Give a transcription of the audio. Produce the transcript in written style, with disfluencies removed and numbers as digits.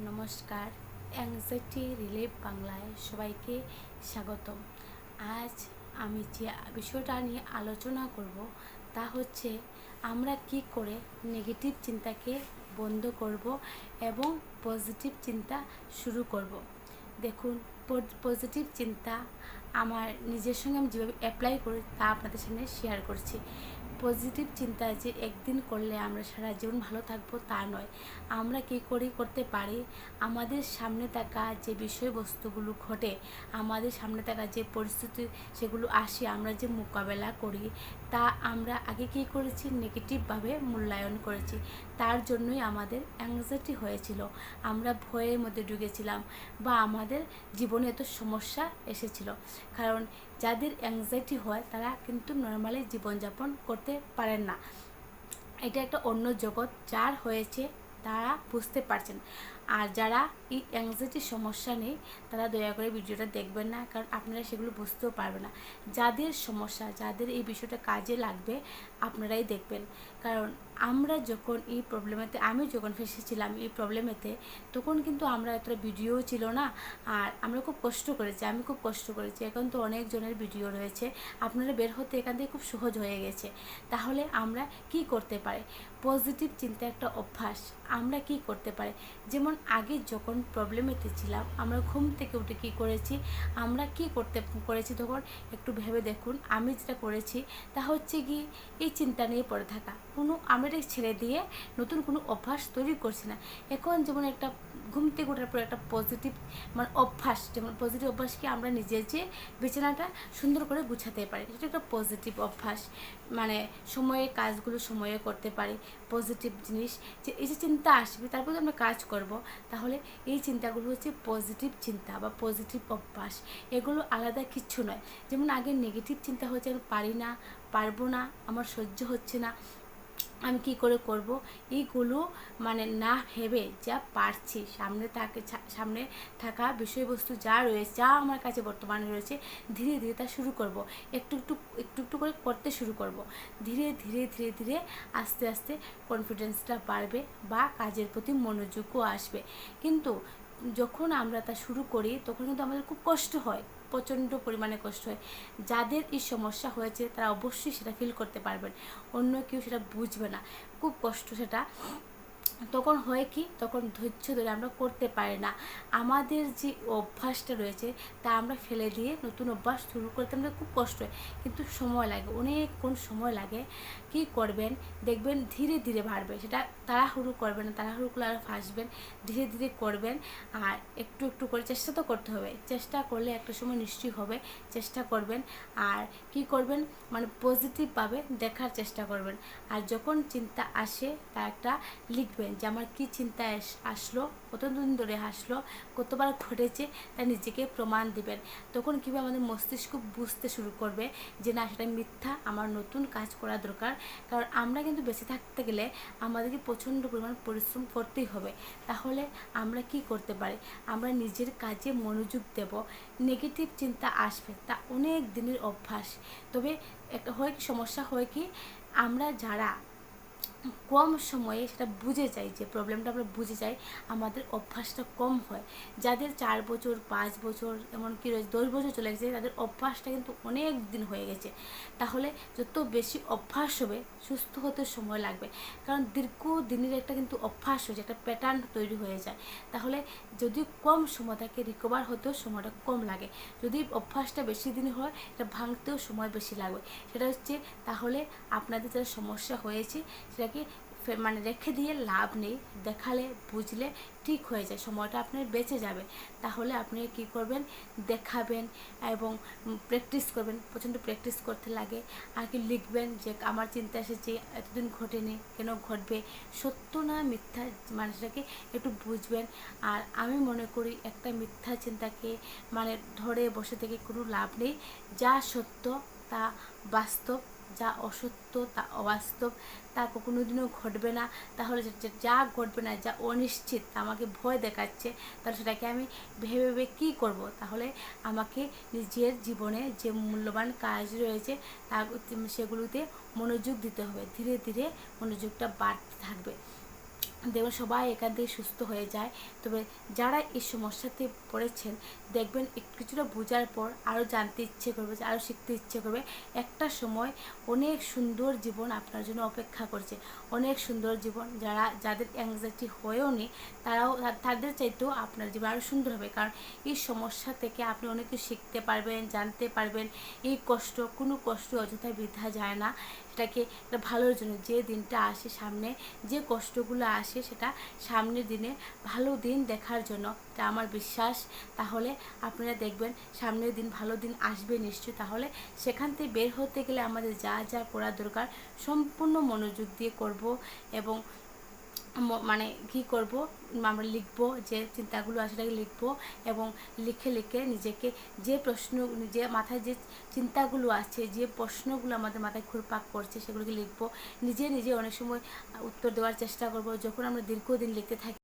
নমস্কার, anxiety relief বাংলায় সবাইকে স্বাগতম। আজ আমি যে বিষয়টা নিয়ে আলোচনা করব তা হচ্ছে আমরা কি করে নেগেটিভ চিন্তাকে বন্ধ করব এবং পজিটিভ চিন্তা শুরু করব। দেখুন, পজিটিভ চিন্তা আমার নিজের সঙ্গে আমি যেভাবে অ্যাপ্লাই করি তা আপনাদের সামনে শেয়ার করছি। পজিটিভ চিন্তা যে একদিন করলে আমরা সারা জীবন ভালো থাকবো তা নয়। আমরা কী করতে পারি, আমাদের সামনে থাকা যে বিষয়বস্তুগুলো ঘটে, আমাদের সামনে থাকা যে পরিস্থিতি সেগুলো আসে, আমরা যে মোকাবেলা করি তা আমরা আগে কী করেছি, নেগেটিভভাবে মূল্যায়ন করেছি। তার জন্যই আমাদের অ্যাংজাইটি হয়েছিল, আমরা ভয়ের মধ্যে ঢুকেছিলাম বা আমাদের জীবনে এত সমস্যা এসেছিল। কারণ যাদের অ্যাংজাইটি হয় তারা কিন্তু নর্মালি জীবনযাপন করতে পারেন না। এটা একটা অন্য জগৎ, যার হয়েছে তারা বুঝতে পারছেন। আর যারা এই অ্যাংজাইটির সমস্যা নেই তারা দয়া করে ভিডিওটা দেখবেন না, কারণ আপনারা সেগুলো বুঝতেও পারবেন না। যাদের সমস্যা, যাদের এই বিষয়টা কাজে লাগবে আপনারাই দেখবেন। কারণ আমরা যখন এই প্রবলেমেতে, আমি যখন ফেসেছিলাম এই প্রবলেমেতে, তখন কিন্তু আমরা এতটা ভিডিও ছিল না। আর আমরা খুব কষ্ট করেছি, আমি খুব কষ্ট করেছি। এখন তো অনেকজনের ভিডিও রয়েছে, আপনারা বের হতে এখান থেকে খুব সহজ হয়ে গেছে। তাহলে আমরা কি করতে পারি? পজিটিভ চিন্তা একটা অভ্যাস। আমরা কি করতে পারি, যেমন আগে যখন প্রবলেমেতে ছিলাম, আমরা ঘুম থেকে উঠে কি করেছি, আমরা কি করেছি তখন একটু ভেবে দেখুন। আমি যেটা করেছি তা হচ্ছে কি, এই চিন্তা নিয়ে পড়ে থাকা, আমরা এটা ছেড়ে দিয়ে নতুন কোনো অভ্যাস তৈরি করছি না। এখন যেমন একটা ঘুম থেকে ওঠার পর একটা পজিটিভ অভ্যাস, যেমন পজিটিভ অভ্যাসকে আমরা নিজের যে বিছানাটা সুন্দর করে গুছাতে পারি, সেটা একটা পজিটিভ অভ্যাস। সময়ে কাজগুলো সময়ে করতে পারি, পজিটিভ জিনিস। যে এই যে চিন্তা আসবে তারপর আমরা কাজ করব, তাহলে এই চিন্তাগুলো হচ্ছে পজিটিভ চিন্তা বা পজিটিভ অভ্যাস। এগুলো আলাদা কিচ্ছু নয়। যেমন আগে নেগেটিভ চিন্তা হচ্ছে আমি পারি না, পারবো না, আমার সহ্য হচ্ছে না, আমি কি করে করব, এইগুলো না ভেবে যা পারছি, সামনে থাকা বিষয়বস্তু যা রয়েছে, যা আমার কাছে বর্তমানে রয়েছে, ধীরে ধীরে তা শুরু করব। একটু একটু একটু একটু করে করতে শুরু করব। ধীরে ধীরে ধীরে ধীরে আস্তে আস্তে কনফিডেন্সটা বাড়বে বা কাজের প্রতি মনোযোগও আসবে। কিন্তু যখন আমরা তা শুরু করি তখন কিন্তু আমাদের খুব কষ্ট হয়, প্রচণ্ড পরিমাণে কষ্ট হয়। যাদের এই সমস্যা হয়েছে তারা অবশ্যই সেটা ফিল করতে পারবেন, অন্য কেউ সেটা বুঝবে না। খুব কষ্ট সেটা। তখন হয় কি, তখন ধৈর্য ধরে আমরা করতে পারি না। আমাদের যে অভ্যাসটা রয়েছে তা আমরা ফেলে দিয়ে নতুন অভ্যাস শুরু করতে আমাদের খুব কষ্ট হয়, কিন্তু সময় লাগে, অনেকক্ষণ সময় লাগে। কি করবেন, দেখবেন ধীরে ধীরে বাড়বে সেটা। তাড়াহুড়ো করবেন না, তাড়াহুড়ো করলে আর ফাঁসবেন। ধীরে ধীরে করবেন, আর একটু একটু করে চেষ্টা তো করতে হবে। চেষ্টা করলে একটা সময় নিশ্চয়ই হবে। চেষ্টা করবেন, আর কি করবেন, পজিটিভভাবে দেখার চেষ্টা করবেন। আর যখন চিন্তা আসে তা একটা লিখবেন যে আমার কী চিন্তা আসলো, কতদিন ধরে আসলো, কতবার ঘটেছে, তা নিজেকে প্রমাণ দিবেন। তখন কীভাবে আমাদের মস্তিষ্ক বুঝতে শুরু করবে যে না, সেটা মিথ্যা, আমার নতুন কাজ করা দরকার। কারণ আমরা কিন্তু বেঁচে থাকতে গেলে আমাদেরকে প্রচণ্ড পরিমাণ পরিশ্রম করতেই হবে। তাহলে আমরা কি করতে পারি, আমরা নিজের কাজে মনোযোগ দেব। নেগেটিভ চিন্তা আসবে, তা অনেক দিনের অভ্যাস। তবে একটা সমস্যা হয় কি, আমরা যারা কম সময়ে সেটা বুঝে যাই, যে প্রবলেমটা আমরা বুঝে যাই, আমাদের অভ্যাসটা কম হয়। যাদের 4 বছর 5 বছর এমনকি 10 বছর চলে গেছে, তাদের অভ্যাসটা কিন্তু অনেক দিন হয়ে গেছে। তাহলে যত বেশি অভ্যাস হবে, সুস্থ হতে সময় লাগবে। কারণ দীর্ঘদিনের একটা কিন্তু অভ্যাস হয়ে যায়, একটা প্যাটার্ন তৈরি হয়ে যায়। তাহলে যদি কম সময় থাকে, রিকভার হতেও সময়টা কম লাগে। যদি অভ্যাসটা বেশি দিন হয়, এটা ভাঙতেও সময় বেশি লাগবে। সেটা হচ্ছে, তাহলে আপনাদের যারা সমস্যা হয়েছে সেটাকে রেখে দিয়ে লাভ নেই। দেখালে বুঝলে ঠিক হয়ে যায়, সময়টা আপনার বেঁচে যাবে। তাহলে আপনি কি করবেন, দেখাবেন এবং প্র্যাকটিস করবেন। প্রচণ্ড প্র্যাকটিস করতে লাগে। আর কি লিখবেন যে আমার চিন্তা এসেছে, এতদিন ঘটেনি, কেন ঘটবে, সত্য না মিথ্যা, সেটাকে একটু বুঝবেন। আর আমি মনে করি একটা মিথ্যা চিন্তাকে ধরে বসে থেকে কোনো লাভ নেই। যা সত্য তা বাস্তব, যা অসত্য তা অবাস্তব, তা কোনোদিনও ঘটবে না। তাহলে যা ঘটবে না, যা অনিশ্চিত, আমাকে ভয় দেখাচ্ছে, তাহলে সেটাকে আমি ভেবে ভেবে কী করব? তাহলে আমাকে নিজের জীবনে যে মূল্যবান কাজ রয়েছে তা সেগুলোতে মনোযোগ দিতে হবে। ধীরে ধীরে মনোযোগটা বাড়তে থাকবে। দেখবেন সবাই এখান থেকে সুস্থ হয়ে যায়। তবে যারা এই সমস্যাতে পড়েছেন দেখবেন কিছুটা বোঝার পর আরও জানতে ইচ্ছে করবে, আরও শিখতে ইচ্ছে করবে। একটা সময় অনেক সুন্দর জীবন আপনার জন্য অপেক্ষা করছে, অনেক সুন্দর জীবন। যাদের অ্যাংজাইটি হয়েও নি তারাও তাদের চাইতেও আপনার জীবন আরও সুন্দর হবে, কারণ এই সমস্যা থেকে আপনি অনেক কিছু শিখতে পারবেন, জানতে পারবেন। এই কোনো কষ্ট অযথা বৃথা যায় না, এটাকে একটা ভালোর জন্য। যে দিনটা আসে সামনে, যে কষ্টগুলো আসে সেটা সামনের দিনে ভালো দিন দেখার জন্য, এটা আমার বিশ্বাস। তাহলে আপনারা দেখবেন সামনের দিন ভালো দিন আসবে নিশ্চয়ই। তাহলে সেখান থেকে বের হতে গেলে আমাদের যা যা করা দরকার সম্পূর্ণ মনোযোগ দিয়ে করব, এবং মানে কী করব, আমরা লিখবো, যে চিন্তাগুলো আছে সেটাকে লিখবো, এবং লিখে লিখে নিজেকে যে মাথায় যে চিন্তাগুলো আছে, যে প্রশ্নগুলো আমাদের মাথায় ঘুরপাক করছে সেগুলোকে লিখবো। নিজে নিজে অনেক সময় উত্তর দেওয়ার চেষ্টা করব। যখন আমরা দীর্ঘদিন লিখতে থাকি